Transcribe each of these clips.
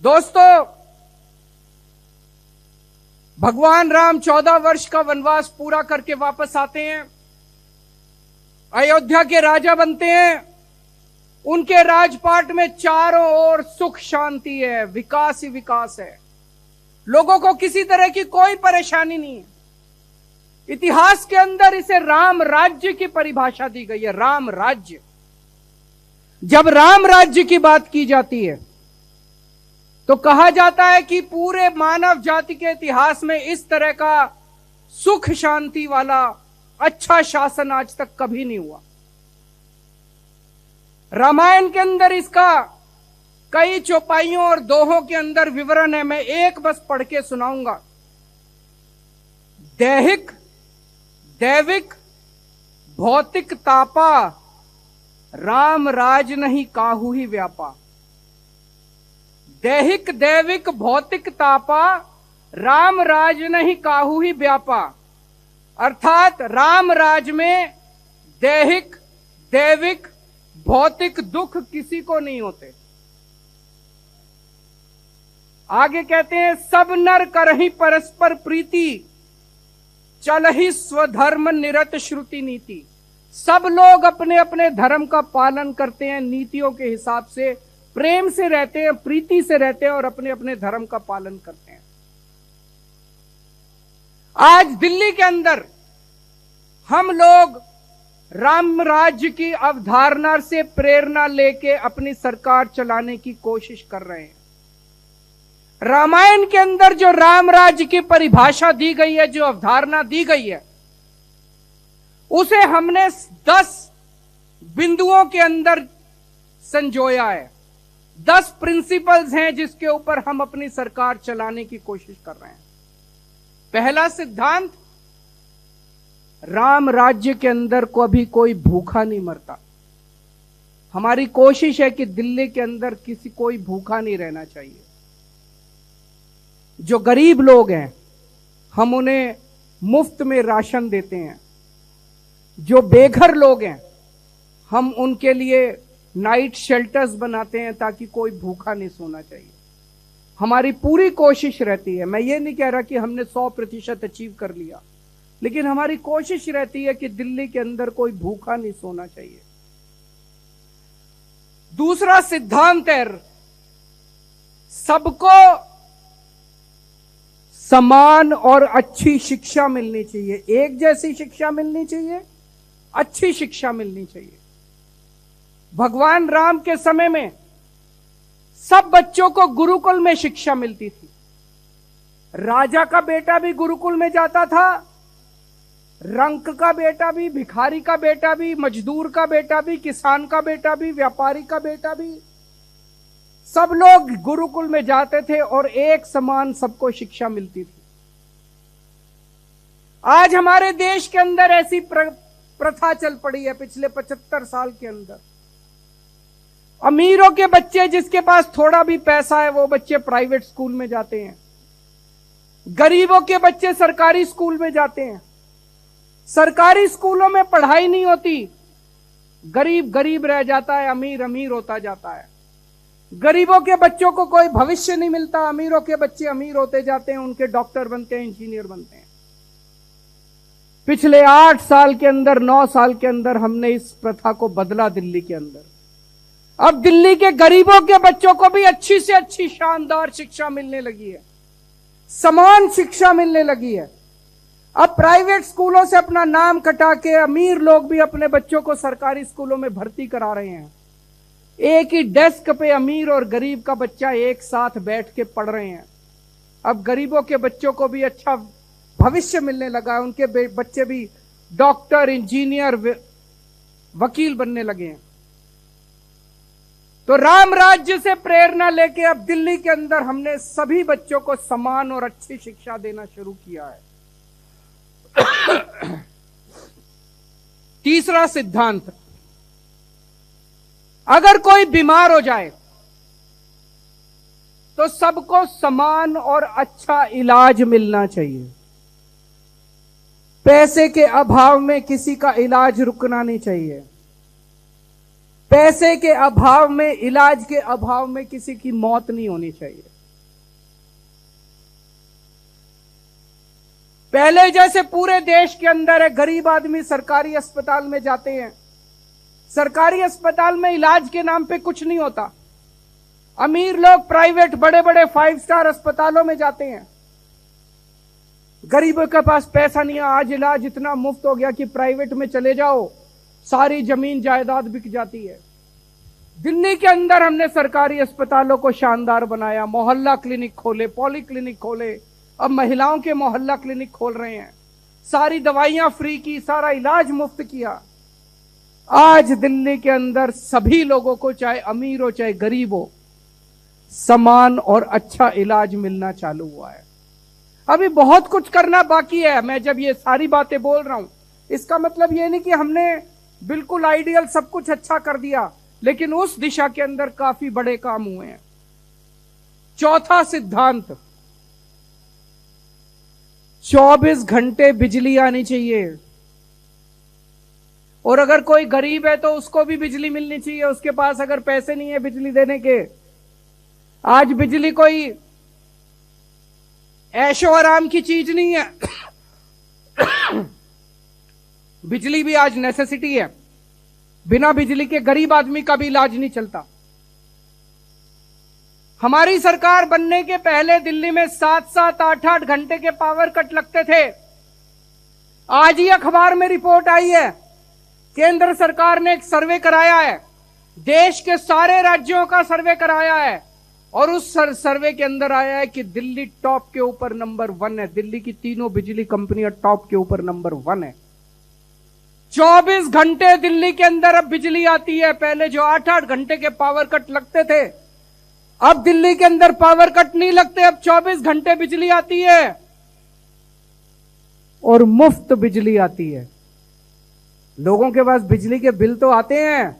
दोस्तों, भगवान राम 14 वर्ष का वनवास पूरा करके वापस आते हैं, अयोध्या के राजा बनते हैं। उनके राजपाट में चारों ओर सुख शांति है, विकास ही विकास है, लोगों को किसी तरह की कोई परेशानी नहीं है। इतिहास के अंदर इसे राम राज्य की परिभाषा दी गई है, राम राज्य। जब राम राज्य की बात की जाती है तो कहा जाता है कि पूरे मानव जाति के इतिहास में इस तरह का सुख शांति वाला अच्छा शासन आज तक कभी नहीं हुआ। रामायण के अंदर इसका कई चौपाइयों और दोहों के अंदर विवरण है, मैं एक बस पढ़ के सुनाऊंगा। दैहिक दैविक भौतिक तापा, राम राज नहीं काहू ही व्यापा। दैहिक दैविक भौतिक तापा, राम राज नहीं काहू ही व्यापा। अर्थात राम राज में दैहिक दैविक भौतिक दुख किसी को नहीं होते। आगे कहते हैं, सब नर करहि परस्पर प्रीति, चलहि स्वधर्म निरत श्रुति नीति। सब लोग अपने अपने धर्म का पालन करते हैं, नीतियों के हिसाब से प्रेम से रहते हैं, प्रीति से रहते हैं और अपने अपने धर्म का पालन करते हैं। आज दिल्ली के अंदर हम लोग राम राज्य की अवधारणा से प्रेरणा लेके अपनी सरकार चलाने की कोशिश कर रहे हैं। रामायण के अंदर जो राम राज्य की परिभाषा दी गई है, जो अवधारणा दी गई है, उसे हमने 10 बिंदुओं के अंदर संजोया है। 10 प्रिंसिपल्स हैं जिसके ऊपर हम अपनी सरकार चलाने की कोशिश कर रहे हैं। पहला सिद्धांत, राम राज्य के अंदर कभी कोई भूखा नहीं मरता। हमारी कोशिश है कि दिल्ली के अंदर कोई भूखा नहीं रहना चाहिए। जो गरीब लोग हैं हम उन्हें मुफ्त में राशन देते हैं। जो बेघर लोग हैं हम उनके लिए नाइट शेल्टर्स बनाते हैं ताकि कोई भूखा नहीं सोना चाहिए। हमारी पूरी कोशिश रहती है, मैं ये नहीं कह रहा कि हमने 100% अचीव कर लिया, लेकिन हमारी कोशिश रहती है कि दिल्ली के अंदर कोई भूखा नहीं सोना चाहिए। दूसरा सिद्धांत है, सबको समान और अच्छी शिक्षा मिलनी चाहिए, एक जैसी शिक्षा मिलनी चाहिए, अच्छी शिक्षा मिलनी चाहिए। भगवान राम के समय में सब बच्चों को गुरुकुल में शिक्षा मिलती थी। राजा का बेटा भी गुरुकुल में जाता था, रंक का बेटा भी, भिखारी का बेटा भी, मजदूर का बेटा भी, किसान का बेटा भी, व्यापारी का बेटा भी, सब लोग गुरुकुल में जाते थे और एक समान सबको शिक्षा मिलती थी। आज हमारे देश के अंदर ऐसी प्रथा चल पड़ी है पिछले 75 साल के अंदर। अमीरों के बच्चे, जिसके पास थोड़ा भी पैसा है, वो बच्चे प्राइवेट स्कूल में जाते हैं। गरीबों के बच्चे सरकारी स्कूल में जाते हैं। सरकारी स्कूलों में पढ़ाई नहीं होती, गरीब गरीब रह जाता है, अमीर अमीर होता जाता है। गरीबों के बच्चों को कोई भविष्य नहीं मिलता, अमीरों के बच्चे अमीर होते जाते हैं, उनके डॉक्टर बनते हैं, इंजीनियर बनते हैं। पिछले 8 साल के अंदर, 9 साल के अंदर हमने इस प्रथा को बदला दिल्ली के अंदर। अब दिल्ली के गरीबों के बच्चों को भी अच्छी से अच्छी शानदार शिक्षा मिलने लगी है, समान शिक्षा मिलने लगी है। अब प्राइवेट स्कूलों से अपना नाम कटा के अमीर लोग भी अपने बच्चों को सरकारी स्कूलों में भर्ती करा रहे हैं। एक ही डेस्क पे अमीर और गरीब का बच्चा एक साथ बैठ के पढ़ रहे हैं। अब गरीबों के बच्चों को भी अच्छा भविष्य मिलने लगा है, उनके बच्चे भी डॉक्टर, इंजीनियर, वकील बनने लगे हैं। तो राम राज्य से प्रेरणा लेके अब दिल्ली के अंदर हमने सभी बच्चों को समान और अच्छी शिक्षा देना शुरू किया है। तीसरा सिद्धांत, अगर कोई बीमार हो जाए तो सबको समान और अच्छा इलाज मिलना चाहिए। पैसे के अभाव में किसी का इलाज रुकना नहीं चाहिए। पैसे के अभाव में, इलाज के अभाव में किसी की मौत नहीं होनी चाहिए। पहले जैसे पूरे देश के अंदर है, गरीब आदमी सरकारी अस्पताल में जाते हैं, सरकारी अस्पताल में इलाज के नाम पे कुछ नहीं होता। अमीर लोग प्राइवेट बड़े बड़े 5 स्टार अस्पतालों में जाते हैं। गरीबों के पास पैसा नहीं है। आज इलाज इतना मुफ्त हो गया कि प्राइवेट में चले जाओ, सारी जमीन जायदाद बिक जाती है। दिल्ली के अंदर हमने सरकारी अस्पतालों को शानदार बनाया, मोहल्ला क्लिनिक खोले, पॉली क्लिनिक खोले, अब महिलाओं के मोहल्ला क्लिनिक खोल रहे हैं, सारी दवाइयां फ्री की, सारा इलाज मुफ्त किया। आज दिल्ली के अंदर सभी लोगों को, चाहे अमीर हो चाहे गरीब हो, समान और अच्छा इलाज मिलना चालू हुआ है। अभी बहुत कुछ करना बाकी है। मैं जब ये सारी बातें बोल रहा हूं, इसका मतलब ये नहीं कि हमने बिल्कुल आइडियल सब कुछ अच्छा कर दिया, लेकिन उस दिशा के अंदर काफी बड़े काम हुए हैं। चौथा सिद्धांत, 24 घंटे बिजली आनी चाहिए। और अगर कोई गरीब है तो उसको भी बिजली मिलनी चाहिए, उसके पास अगर पैसे नहीं है बिजली देने के। आज बिजली कोई ऐशो आराम की चीज नहीं है। बिजली भी आज नेसेसिटी है। बिना बिजली के गरीब आदमी का भी इलाज नहीं चलता। हमारी सरकार बनने के पहले दिल्ली में 7-7, 8-8 घंटे के पावर कट लगते थे। आज ही अखबार में रिपोर्ट आई है, केंद्र सरकार ने एक सर्वे कराया है, देश के सारे राज्यों का सर्वे कराया है, और उस सर्वे के अंदर आया है कि दिल्ली टॉप के ऊपर नंबर 1 है। दिल्ली की तीनों बिजली कंपनियां टॉप के ऊपर नंबर 1 है। 24 घंटे दिल्ली के अंदर अब बिजली आती है। पहले जो 8-8 घंटे के पावर कट लगते थे, अब दिल्ली के अंदर पावर कट नहीं लगते, अब 24 घंटे बिजली आती है और मुफ्त बिजली आती है। लोगों के पास बिजली के बिल तो आते हैं,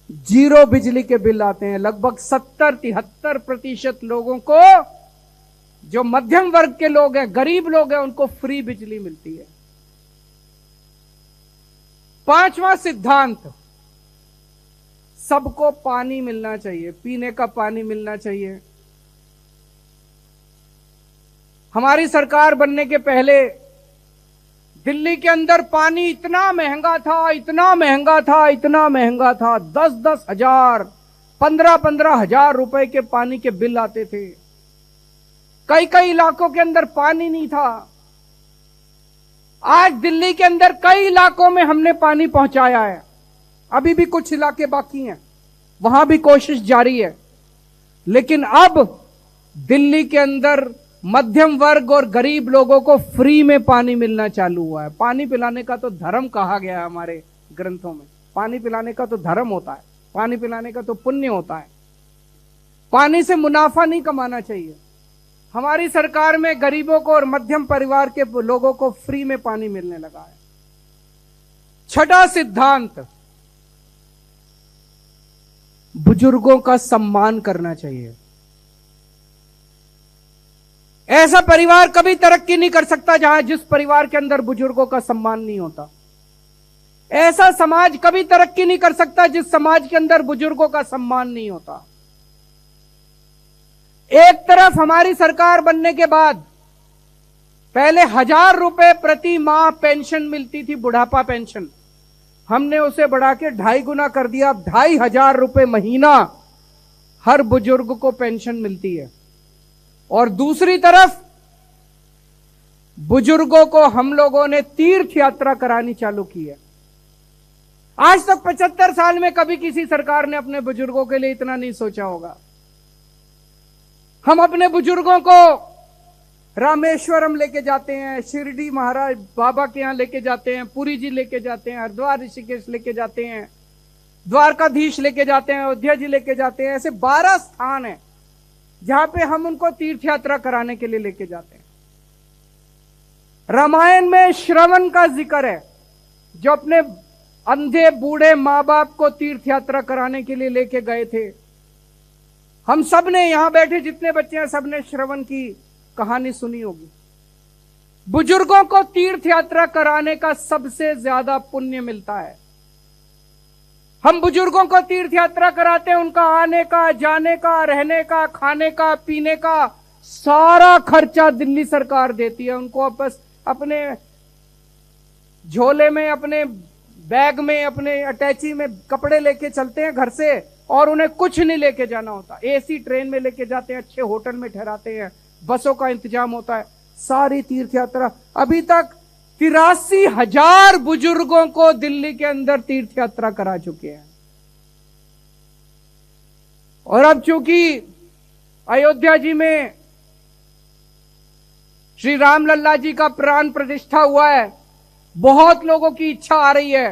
जीरो बिजली के बिल आते हैं। लगभग 70-73% लोगों को, जो मध्यम वर्ग के लोग हैं, गरीब लोग हैं, उनको फ्री बिजली मिलती है। पांचवा सिद्धांत, सबको पानी मिलना चाहिए, पीने का पानी मिलना चाहिए। हमारी सरकार बनने के पहले दिल्ली के अंदर पानी इतना महंगा था, इतना महंगा था, इतना महंगा था, 10-10 हजार, 15-15 हजार रुपए के पानी के बिल आते थे। कई कई इलाकों के अंदर पानी नहीं था। आज दिल्ली के अंदर कई इलाकों में हमने पानी पहुंचाया है। अभी भी कुछ इलाके बाकी हैं, वहां भी कोशिश जारी है। लेकिन अब दिल्ली के अंदर मध्यम वर्ग और गरीब लोगों को फ्री में पानी मिलना चालू हुआ है। पानी पिलाने का तो धर्म कहा गया है हमारे ग्रंथों में। पानी पिलाने का तो धर्म होता है, पानी पिलाने का तो पुण्य होता है। पानी से मुनाफा नहीं कमाना चाहिए। हमारी सरकार में गरीबों को और मध्यम परिवार के लोगों को फ्री में पानी मिलने लगा है। छठा सिद्धांत, बुजुर्गों का सम्मान करना चाहिए। ऐसा परिवार कभी तरक्की नहीं कर सकता जहां जिस परिवार के अंदर बुजुर्गों का सम्मान नहीं होता। ऐसा समाज कभी तरक्की नहीं कर सकता जिस समाज के अंदर बुजुर्गों का सम्मान नहीं होता। एक तरफ हमारी सरकार बनने के बाद पहले 1000 रुपए प्रति माह पेंशन मिलती थी, बुढ़ापा पेंशन, हमने उसे बढ़ा के 2.5 गुना कर दिया। अब 2500 रुपए महीना हर बुजुर्ग को पेंशन मिलती है। और दूसरी तरफ बुजुर्गों को हम लोगों ने तीर्थ यात्रा करानी चालू की है। आज तक 75 साल में कभी किसी सरकार ने अपने बुजुर्गों के लिए इतना नहीं सोचा होगा। हम अपने बुजुर्गों को रामेश्वरम लेके जाते हैं, शिरडी महाराज बाबा के यहां लेके जाते हैं, पुरी जी लेके जाते हैं, हरिद्वार ऋषिकेश लेके जाते हैं, द्वारकाधीश लेके जाते हैं, अयोध्या जी लेके जाते हैं। ऐसे 12 स्थान हैं जहां पे हम उनको तीर्थ यात्रा कराने के लिए लेके जाते हैं। रामायण में श्रवण का जिक्र है, जो अपने अंधे बूढ़े मां बाप को तीर्थ यात्रा कराने के लिए लेके गए थे। हम सब ने, यहां बैठे जितने बच्चे हैं, सबने श्रवण की कहानी सुनी होगी। बुजुर्गों को तीर्थ यात्रा कराने का सबसे ज्यादा पुण्य मिलता है। हम बुजुर्गों को तीर्थ यात्रा कराते हैं, उनका आने का, जाने का, रहने का, खाने का, पीने का सारा खर्चा दिल्ली सरकार देती है। उनको बस अपने झोले में, अपने बैग में, अपने अटैची में कपड़े लेके चलते हैं घर से, और उन्हें कुछ नहीं लेके जाना होता। एसी ट्रेन में लेके जाते हैं, अच्छे होटल में ठहराते हैं, बसों का इंतजाम होता है। सारी तीर्थ यात्रा, अभी तक 83,000 बुजुर्गों को दिल्ली के अंदर तीर्थ यात्रा करा चुके हैं। और अब चूंकि अयोध्या जी में श्री राम लल्ला जी का प्राण प्रतिष्ठा हुआ है, बहुत लोगों की इच्छा आ रही है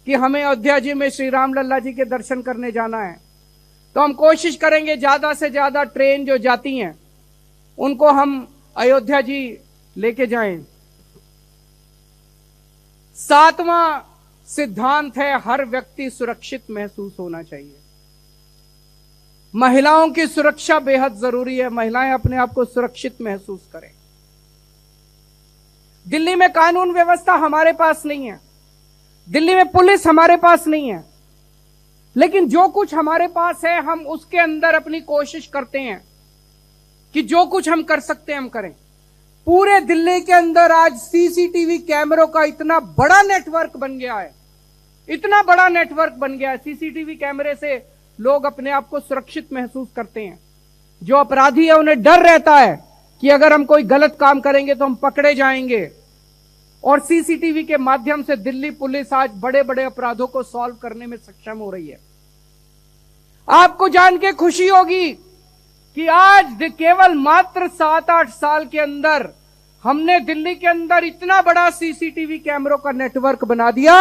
कि हमें अयोध्या जी में श्री राम लल्ला जी के दर्शन करने जाना है। तो हम कोशिश करेंगे ज्यादा से ज्यादा ट्रेन जो जाती हैं उनको हम अयोध्या जी लेके जाएं। 7वां सिद्धांत है, हर व्यक्ति सुरक्षित महसूस होना चाहिए। महिलाओं की सुरक्षा बेहद जरूरी है। महिलाएं अपने आप को सुरक्षित महसूस करें। दिल्ली में कानून व्यवस्था हमारे पास नहीं है, दिल्ली में पुलिस हमारे पास नहीं है, लेकिन जो कुछ हमारे पास है हम उसके अंदर अपनी कोशिश करते हैं कि जो कुछ हम कर सकते हैं हम करें। पूरे दिल्ली के अंदर आज सीसीटीवी कैमरों का इतना बड़ा नेटवर्क बन गया है, इतना बड़ा नेटवर्क बन गया है। सीसीटीवी कैमरे से लोग अपने आप को सुरक्षित महसूस करते हैं। जो अपराधी है उन्हें डर रहता है कि अगर हम कोई गलत काम करेंगे तो हम पकड़े जाएंगे, और सीसीटीवी के माध्यम से दिल्ली पुलिस आज बड़े बड़े अपराधों को सॉल्व करने में सक्षम हो रही है। आपको जान के खुशी होगी कि आज केवल मात्र 7-8 साल के अंदर हमने दिल्ली के अंदर इतना बड़ा सीसीटीवी कैमरों का नेटवर्क बना दिया,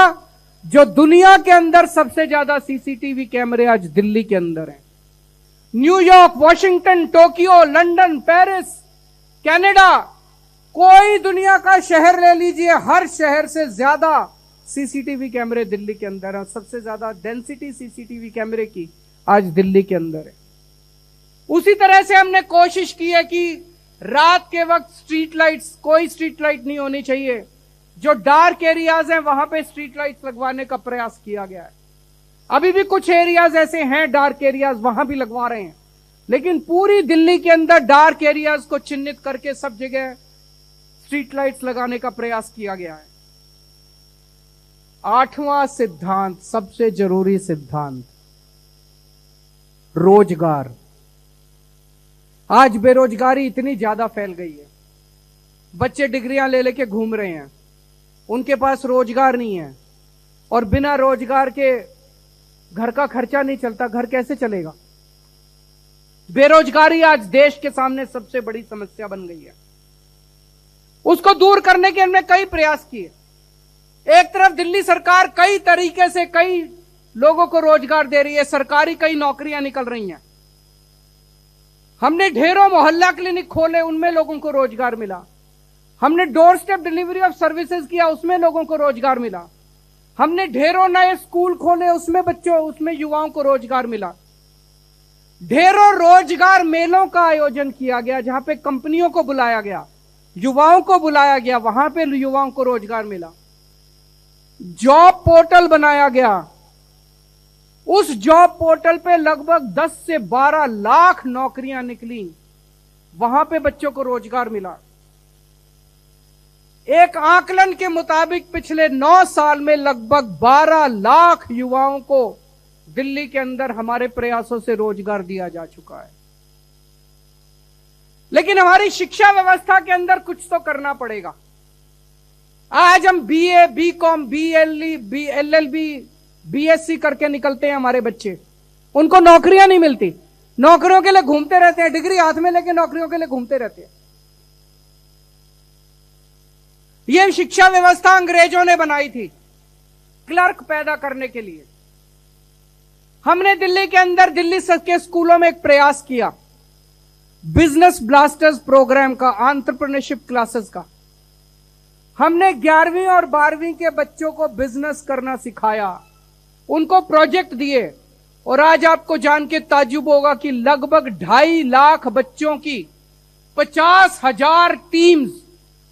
जो दुनिया के अंदर सबसे ज्यादा सीसीटीवी कैमरे आज दिल्ली के अंदर हैं। New York, Washington, Tokyo, London, Paris, Canada, कोई दुनिया का शहर ले लीजिए, हर शहर से ज्यादा सीसीटीवी कैमरे दिल्ली के अंदर है। सबसे ज्यादा डेंसिटी सीसीटीवी कैमरे की आज दिल्ली के अंदर है। उसी तरह से हमने कोशिश की है कि रात के वक्त स्ट्रीट लाइट्स, कोई स्ट्रीट लाइट नहीं होनी चाहिए। जो डार्क एरियाज हैं वहां पे स्ट्रीट लाइट्स लगवाने का प्रयास किया गया है। अभी भी कुछ एरियाज ऐसे हैं डार्क एरियाज, वहां भी लगवा रहे हैं, लेकिन पूरी दिल्ली के अंदर डार्क एरियाज को चिन्हित करके सब जगह स्ट्रीट लाइट्स लगाने का प्रयास किया गया है। 8वां सिद्धांत, सबसे जरूरी सिद्धांत, रोजगार। आज बेरोजगारी इतनी ज्यादा फैल गई है, बच्चे डिग्रियां ले लेके घूम रहे हैं, उनके पास रोजगार नहीं है, और बिना रोजगार के घर का खर्चा नहीं चलता। घर कैसे चलेगा? बेरोजगारी आज देश के सामने सबसे बड़ी समस्या बन गई है। उसको दूर करने के हमने कई प्रयास किए। एक तरफ दिल्ली सरकार कई तरीके से कई लोगों को रोजगार दे रही है, सरकारी कई नौकरियां निकल रही हैं। हमने ढेरों मोहल्ला क्लिनिक खोले, उनमें लोगों को रोजगार मिला। हमने door step delivery of services किया, उसमें लोगों को रोजगार मिला। हमने ढेरों नए स्कूल खोले, उसमें युवाओं को रोजगार मिला। ढेरों रोजगार मेलों का आयोजन किया गया, जहां पे कंपनियों को बुलाया गया, युवाओं को बुलाया गया, वहां पे युवाओं को रोजगार मिला। जॉब पोर्टल बनाया गया, उस जॉब पोर्टल पे लगभग 10 से 12 लाख नौकरियां निकली, वहां पे बच्चों को रोजगार मिला। एक आकलन के मुताबिक पिछले 9 साल में लगभग 12 लाख युवाओं को दिल्ली के अंदर हमारे प्रयासों से रोजगार दिया जा चुका है। लेकिन हमारी शिक्षा व्यवस्था के अंदर कुछ तो करना पड़ेगा। आज हम BA, BCom, BLE, BLLB, BSc करके निकलते हैं हमारे बच्चे, उनको नौकरियां नहीं मिलती, नौकरियों के लिए घूमते रहते हैं, डिग्री हाथ में लेके नौकरियों के लिए घूमते रहते हैं। यह शिक्षा व्यवस्था अंग्रेजों ने बनाई थी क्लर्क पैदा करने के लिए। हमने दिल्ली के अंदर दिल्ली के स्कूलों में एक प्रयास किया, बिजनेस ब्लास्टर्स प्रोग्राम का, एंटरप्रेन्योरशिप क्लासेस का। हमने 11वीं और 12वीं के बच्चों को बिजनेस करना सिखाया, उनको प्रोजेक्ट दिए, और आज आपको जान के ताज्जुब होगा कि लगभग 2.5 लाख बच्चों की 50,000 टीम्स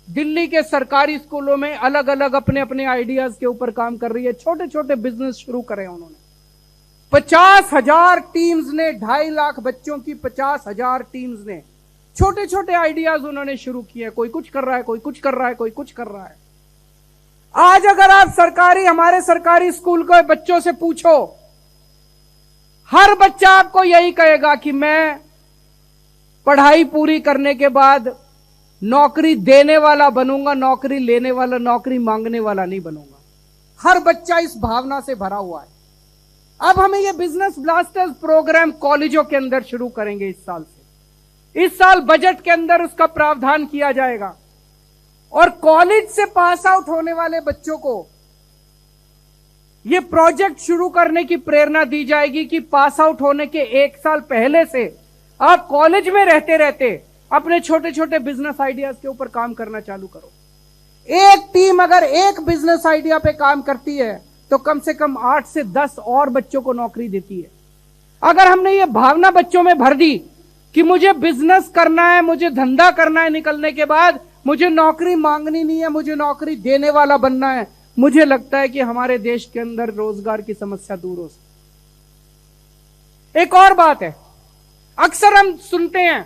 दिल्ली के सरकारी स्कूलों में अलग अलग अपने अपने आइडियाज के ऊपर काम कर रही है। छोटे छोटे बिजनेस शुरू करे उन्होंने। 50,000 टीम्स ने, 2.5 लाख बच्चों की 50,000 टीम्स ने छोटे छोटे आइडियाज उन्होंने शुरू किए, कोई कुछ कर रहा है, कोई कुछ कर रहा है, कोई कुछ कर रहा है। आज अगर आप हमारे सरकारी स्कूल के बच्चों से पूछो, हर बच्चा आपको यही कहेगा कि मैं पढ़ाई पूरी करने के बाद नौकरी देने वाला बनूंगा, नौकरी लेने वाला, नौकरी मांगने वाला नहीं बनूंगा। हर बच्चा इस भावना से भरा हुआ है। अब हमें ये बिजनेस ब्लास्टर्स प्रोग्राम कॉलेजों के अंदर शुरू करेंगे इस साल से। इस साल बजट के अंदर उसका प्रावधान किया जाएगा और कॉलेज से पास आउट होने वाले बच्चों को ये प्रोजेक्ट शुरू करने की प्रेरणा दी जाएगी कि पास आउट होने के 1 साल पहले से आप कॉलेज में रहते रहते अपने छोटे छोटे बिजनेस आइडियाज के ऊपर काम करना चालू करो। एक टीम अगर एक बिजनेस आइडिया पे काम करती है तो कम से कम 8 से 10 और बच्चों को नौकरी देती है। अगर हमने ये भावना बच्चों में भर दी कि मुझे बिजनेस करना है, मुझे धंधा करना है, निकलने के बाद मुझे नौकरी मांगनी नहीं है, मुझे नौकरी देने वाला बनना है, मुझे लगता है कि हमारे देश के अंदर रोजगार की समस्या दूर हो सकती। एक और बात है, अक्सर हम सुनते हैं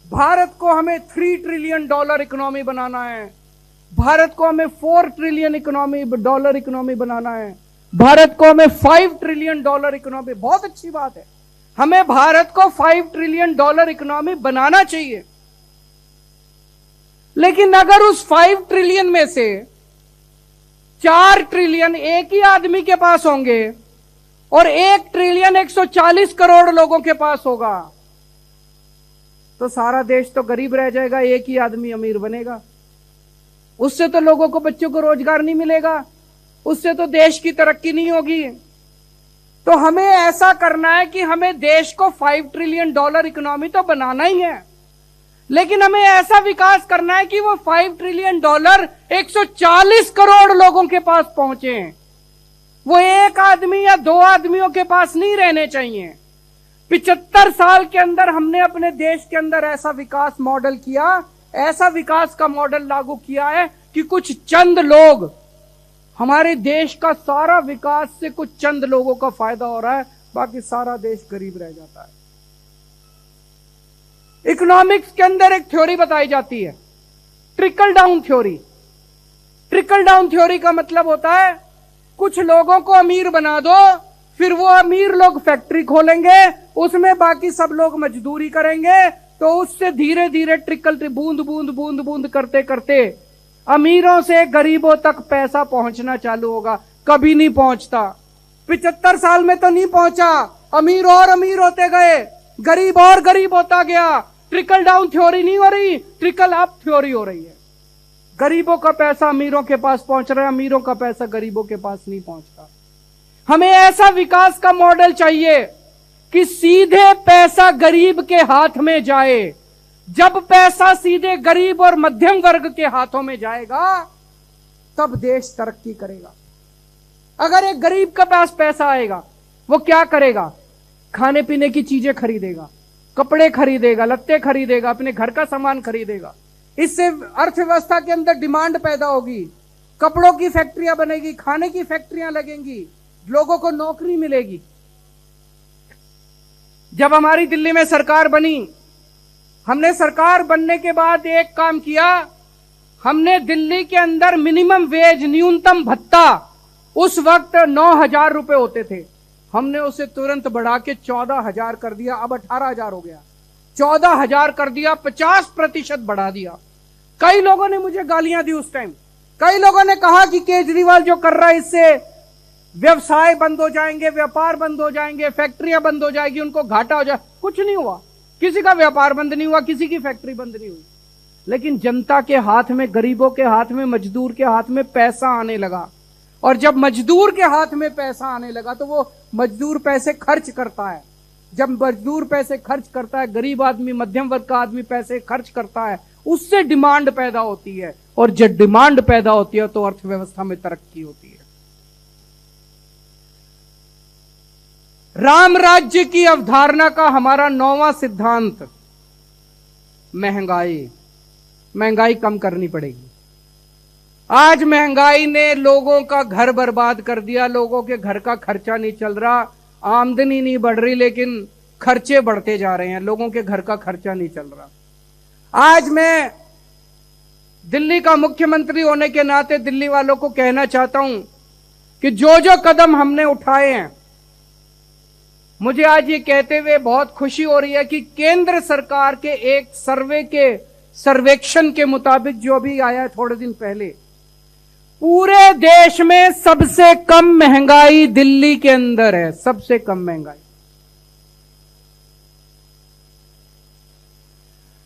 भारत को हमें $3 ट्रिलियन इकोनॉमी बनाना है, भारत को हमें $4 ट्रिलियन इकोनॉमी बनाना है, भारत को हमें $5 ट्रिलियन इकोनॉमी। बहुत अच्छी बात है, हमें भारत को $5 ट्रिलियन इकोनॉमी बनाना चाहिए। लेकिन अगर उस 5 ट्रिलियन में से 4 ट्रिलियन एक ही आदमी के पास होंगे और 1 ट्रिलियन 140 करोड़ लोगों के पास होगा तो सारा देश तो गरीब रह जाएगा, एक ही आदमी अमीर बनेगा। उससे तो लोगों को, बच्चों को रोजगार नहीं मिलेगा, उससे तो देश की तरक्की नहीं होगी। तो हमें ऐसा करना है कि हमें देश को $5 ट्रिलियन इकोनॉमी तो बनाना ही है, लेकिन हमें ऐसा विकास करना है कि वो $5 ट्रिलियन 140 करोड़ लोगों के पास पहुंचे। वो एक आदमी या 2 आदमियों के पास नहीं रहने चाहिए। 75 साल के अंदर हमने अपने देश के अंदर ऐसा विकास मॉडल किया, ऐसा विकास का मॉडल लागू किया है कि कुछ चंद लोग, हमारे देश का सारा विकास से कुछ चंद लोगों का फायदा हो रहा है, बाकी सारा देश गरीब रह जाता है। इकोनॉमिक्स के अंदर एक थ्योरी बताई जाती है, trickle down theory. Trickle down theory का मतलब होता है कुछ लोगों को अमीर बना दो, फिर वो अमीर लोग फैक्ट्री खोलेंगे, उसमें बाकी सब लोग मजदूरी करेंगे, तो उससे धीरे धीरे बूंद बूंद बूंद बूंद करते करते अमीरों से गरीबों तक पैसा पहुंचना चालू होगा। कभी नहीं पहुंचता, 75 साल में तो नहीं पहुंचा, अमीर और अमीर होते गए, गरीब और गरीब होता गया। ट्रिकल डाउन थ्योरी नहीं हो रही, ट्रिकल अप थ्योरी हो रही है। गरीबों का पैसा अमीरों के पास पहुंच रहा है, अमीरों का पैसा गरीबों के पास नहीं पहुंचता। हमें ऐसा विकास का मॉडल चाहिए कि सीधे पैसा गरीब के हाथ में जाए। जब पैसा सीधे गरीब और मध्यम वर्ग के हाथों में जाएगा तब देश तरक्की करेगा। अगर एक गरीब के पास पैसा आएगा, वो क्या करेगा? खाने पीने की चीजें खरीदेगा, कपड़े खरीदेगा, लत्ते खरीदेगा, अपने घर का सामान खरीदेगा। इससे अर्थव्यवस्था के अंदर डिमांड पैदा होगी, कपड़ों की फैक्ट्रियां बनेगी, खाने की फैक्ट्रियां लगेंगी, लोगों को नौकरी मिलेगी। जब हमारी दिल्ली में सरकार बनी, हमने सरकार बनने के बाद एक काम किया, हमने दिल्ली के अंदर मिनिमम वेज, न्यूनतम भत्ता उस वक्त 9,000 रुपए होते थे, हमने उसे तुरंत बढ़ा के 14,000 कर दिया। अब 18,000 हो गया, 14,000 कर दिया, 50% बढ़ा दिया। कई लोगों ने मुझे गालियां दी उस टाइम, कई लोगों ने कहा कि केजरीवाल जो कर रहा है इससे व्यवसाय बंद हो जाएंगे, व्यापार बंद हो जाएंगे, फैक्ट्रियां बंद हो जाएगी, उनको घाटा हो जाए। कुछ नहीं हुआ, किसी का व्यापार बंद नहीं हुआ, किसी की फैक्ट्री बंद नहीं हुई। लेकिन जनता के हाथ में, गरीबों के हाथ में, मजदूर के हाथ में पैसा आने लगा। और जब मजदूर के हाथ में पैसा आने लगा तो वो मजदूर पैसे खर्च करता है। जब मजदूर पैसे खर्च करता है, गरीब आदमी, मध्यम वर्ग का आदमी पैसे खर्च करता है, उससे डिमांड पैदा होती है, और जब डिमांड पैदा होती है तो अर्थव्यवस्था में तरक्की होती है। राम राज्य की अवधारणा का हमारा 9वां सिद्धांत, महंगाई। महंगाई कम करनी पड़ेगी। आज महंगाई ने लोगों का घर बर्बाद कर दिया, लोगों के घर का खर्चा नहीं चल रहा, आमदनी नहीं बढ़ रही, लेकिन खर्चे बढ़ते जा रहे हैं, लोगों के घर का खर्चा नहीं चल रहा। आज मैं दिल्ली का मुख्यमंत्री होने के नाते दिल्ली वालों को कहना चाहता हूं कि जो जो कदम हमने उठाए हैं, मुझे आज ये कहते हुए बहुत खुशी हो रही है कि केंद्र सरकार के एक सर्वे के सर्वेक्षण के मुताबिक, जो अभी आया है थोड़े दिन पहले, पूरे देश में सबसे कम महंगाई दिल्ली के अंदर है। सबसे कम महंगाई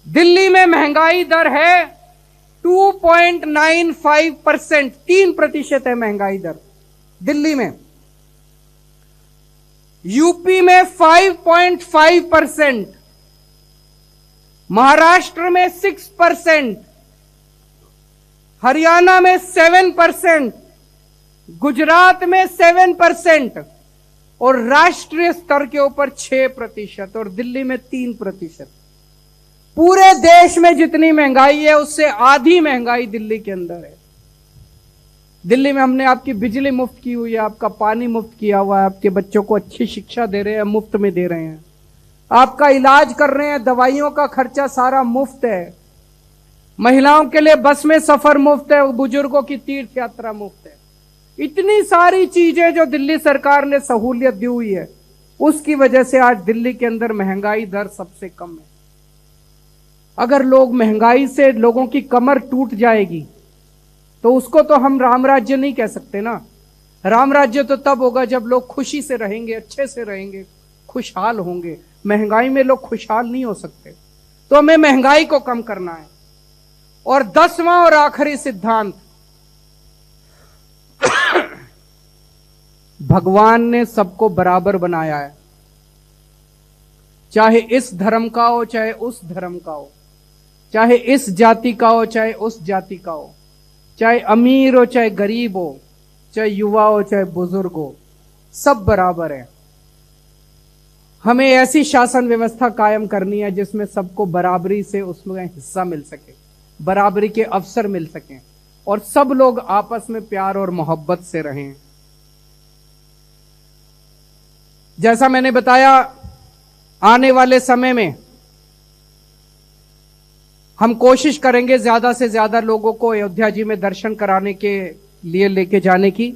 दिल्ली में महंगाई दर है 2.95%, 3% है महंगाई दर दिल्ली में। यूपी में 5.5%, महाराष्ट्र में 6%, हरियाणा में 7%, गुजरात में 7% और राष्ट्रीय स्तर के ऊपर 6% और दिल्ली में 3%। पूरे देश में जितनी महंगाई है उससे आधी महंगाई दिल्ली के अंदर है। दिल्ली में हमने आपकी बिजली मुफ्त की हुई है, आपका पानी मुफ्त किया हुआ है, आपके बच्चों को अच्छी शिक्षा दे रहे हैं, मुफ्त में दे रहे हैं, आपका इलाज कर रहे हैं, दवाइयों का खर्चा सारा मुफ्त है, महिलाओं के लिए बस में सफर मुफ्त है, बुजुर्गों की तीर्थ यात्रा मुफ्त है। इतनी सारी चीजें जो दिल्ली सरकार ने सहूलियत दी हुई है, उसकी वजह से आज दिल्ली के अंदर महंगाई दर सबसे कम है। अगर लोग महंगाई से लोगों की कमर टूट जाएगी तो उसको तो हम राम राज्य नहीं कह सकते ना। राम राज्य तो तब होगा जब लोग खुशी से रहेंगे, अच्छे से रहेंगे, खुशहाल होंगे। महंगाई में लोग खुशहाल नहीं हो सकते, तो हमें महंगाई को कम करना है। और 10वां और आखिरी सिद्धांत, भगवान ने सबको बराबर बनाया है, चाहे इस धर्म का हो चाहे उस धर्म का हो, चाहे इस जाति का हो चाहे उस जाति का हो, चाहे अमीर हो चाहे गरीब हो, चाहे युवा हो चाहे बुजुर्ग हो, सब बराबर है। हमें ऐसी शासन व्यवस्था कायम करनी है जिसमें सबको बराबरी से उसमें हिस्सा मिल सके, बराबरी के अवसर मिल सकें और सब लोग आपस में प्यार और मोहब्बत से रहें। जैसा मैंने बताया, आने वाले समय में हम कोशिश करेंगे ज्यादा से ज्यादा लोगों को अयोध्या जी में दर्शन कराने के लिए लेके जाने की।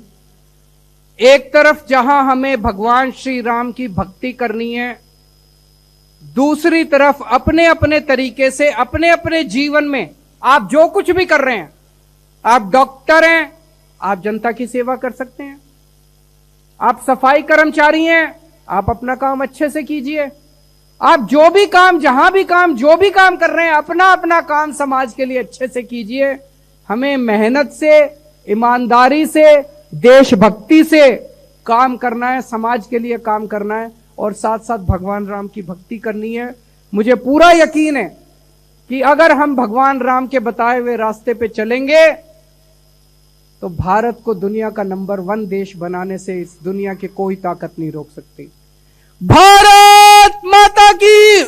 एक तरफ जहां हमें भगवान श्री राम की भक्ति करनी है, दूसरी तरफ अपने अपने तरीके से अपने अपने जीवन में आप जो कुछ भी कर रहे हैं, आप डॉक्टर हैं, आप जनता की सेवा कर सकते हैं, आप सफाई कर्मचारी हैं, आप अपना काम अच्छे से कीजिए, आप जो भी काम, जहां भी काम, जो भी काम कर रहे हैं, अपना अपना काम समाज के लिए अच्छे से कीजिए। हमें मेहनत से, ईमानदारी से, देशभक्ति से काम करना है, समाज के लिए काम करना है और साथ साथ भगवान राम की भक्ति करनी है। मुझे पूरा यकीन है कि अगर हम भगवान राम के बताए हुए रास्ते पे चलेंगे तो भारत को दुनिया का नंबर 1 देश बनाने से इस दुनिया की कोई ताकत नहीं रोक सकती। भारत माता की